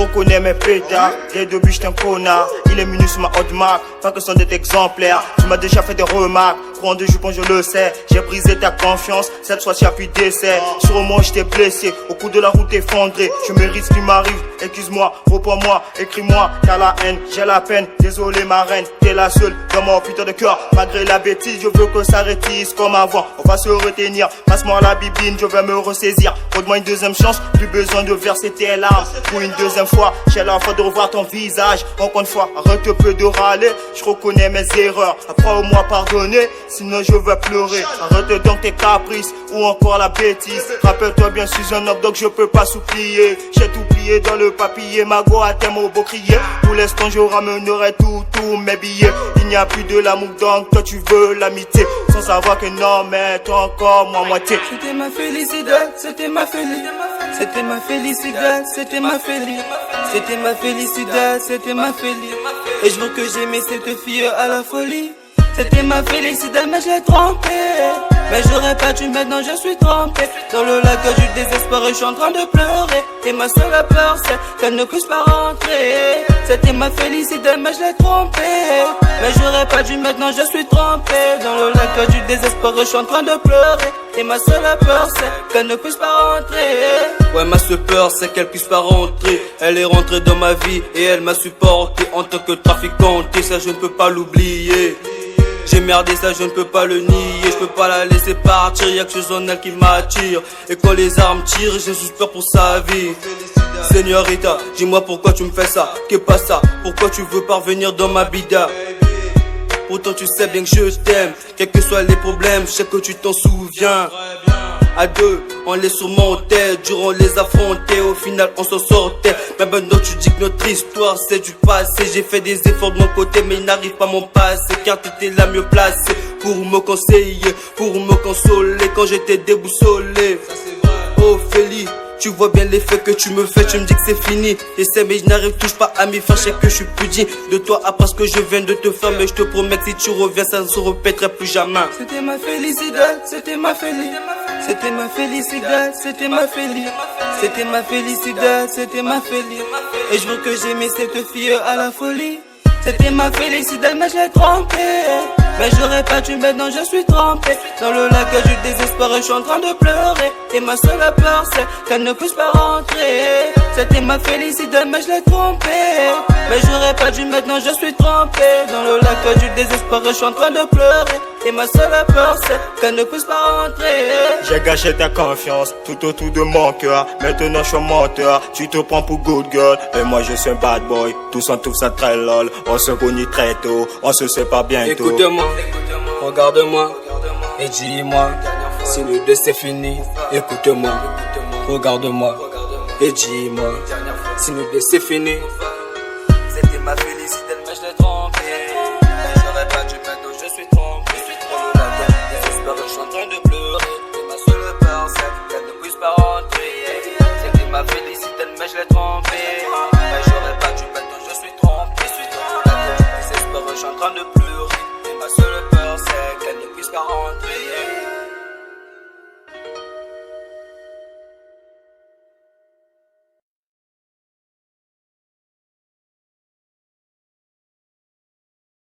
reconnais mes pétards, les deux biches t'es un connard. Il est minus sur ma hot mark, pas question d'être exemplaire. Tu m'as déjà fait des remarques, trop en deux jupons je le sais. J'ai brisé ta confiance, cette fois-ci y'a plus d'essai. Sur moi j'étais blessé, au coup de la route effondré. Je mérite ce qui m'arrive, excuse-moi, reprends-moi, écris-moi. T'as la haine, j'ai la peine, désolé ma reine. T'es la seule dans mon putain de cœur. Malgré la bêtise, je veux que ça rétisse comme avant. On va se retenir, passe-moi la bibine, je vais me ressaisir. Redemande une deuxième chance, plus besoin de verser tes larmes. Pour une deuxième fois, j'ai la foi de revoir ton visage. Encore une fois, arrête un peu de râler. Je reconnais mes erreurs, apprends-moi pardonner, sinon je vais pleurer. Arrête donc tes caprices ou encore la bêtise. Rappelle-toi bien, je suis un homme donc je peux pas s'oublier. J'ai tout plié dans le papier, ma go à tes mots beau crier. Pour l'instant je ramènerai tous mes billets. Il n'y a plus de l'amour donc toi tu veux l'amitié. Sans savoir que non mais toi encore moi moitié. C'était ma félicité, c'était ma félicité. C'était ma félicité, c'était ma félicité. C'était ma félicité, c'était ma félicité. Et je veux que j'aimais cette fille à la folie. C'était ma félicité mais je l'ai trompée. Mais j'aurais pas dû, maintenant je suis trompé. Dans le lac du désespoir je suis en train de pleurer. Et ma seule peur c'est qu'elle ne puisse pas rentrer. C'était ma félicité mais je l'ai trompé. Mais j'aurais pas dû, maintenant je suis trompé. Dans le lac du désespoir je suis en train de pleurer. Et ma seule peur c'est qu'elle ne puisse pas rentrer. Ouais, ma seule peur c'est qu'elle puisse pas rentrer. Elle est rentrée dans ma vie et elle m'a supporté en tant que trafiquante. Et ça je ne peux pas l'oublier. J'ai merdé, ça je ne peux pas le nier. Je peux pas la laisser partir, y'a que chose en elle qui m'attire. Et quand les armes tirent, j'ai juste peur pour sa vie. Señorita, dis-moi pourquoi tu me fais ça. Qu'est pas ça? Pourquoi tu veux parvenir dans ma bida? Pourtant tu sais bien que je t'aime. Quels que soient les problèmes, je sais que tu t'en souviens. À deux, on les surmontait, dur on les affrontait, au final on s'en sortait. Mais maintenant tu dis que notre histoire c'est du passé. J'ai fait des efforts de mon côté mais ils n'arrivent pas à m'en passer. Car t'étais la mieux placée pour me conseiller, pour me consoler quand j'étais déboussolé. Oh Feli, tu vois bien l'effet que tu me fais, tu me dis que c'est fini. J'essaie mais je n'arrive toujours pas à m'y faire, je sais que je suis plus digne de toi après ce que je viens de te faire. Mais je te promets que si tu reviens ça ne se répétera plus jamais. C'était ma félicité, c'était ma félicité. C'était ma félicité, c'était ma félicité. C'était ma félicité, c'était ma félicité. Et je veux que j'aimais cette fille à la folie. C'était ma félicité mais je l'ai trompée. Mais j'aurais pas dû, maintenant je suis trompé. Dans le lac du désespoir je suis en train de pleurer. Et ma seule peur c'est qu'elle ne puisse pas rentrer. C'était ma félicité mais je l'ai trompée. Mais j'aurais pas dû, maintenant je suis trompé. Dans le lac du désespoir je suis en train de pleurer. Et ma seule peur c'est qu'elle ne puisse pas rentrer. J'ai gâché ta confiance tout autour de mon cœur. Maintenant je suis un menteur, tu te prends pour good girl. Et moi je suis un bad boy, tous on trouve ça très lol. On se connaît très tôt, on se sépare bientôt. Écoute-moi, regarde-moi et dis-moi si le deux c'est fini. Écoute-moi, regarde-moi et dis-moi si le deux c'est fini.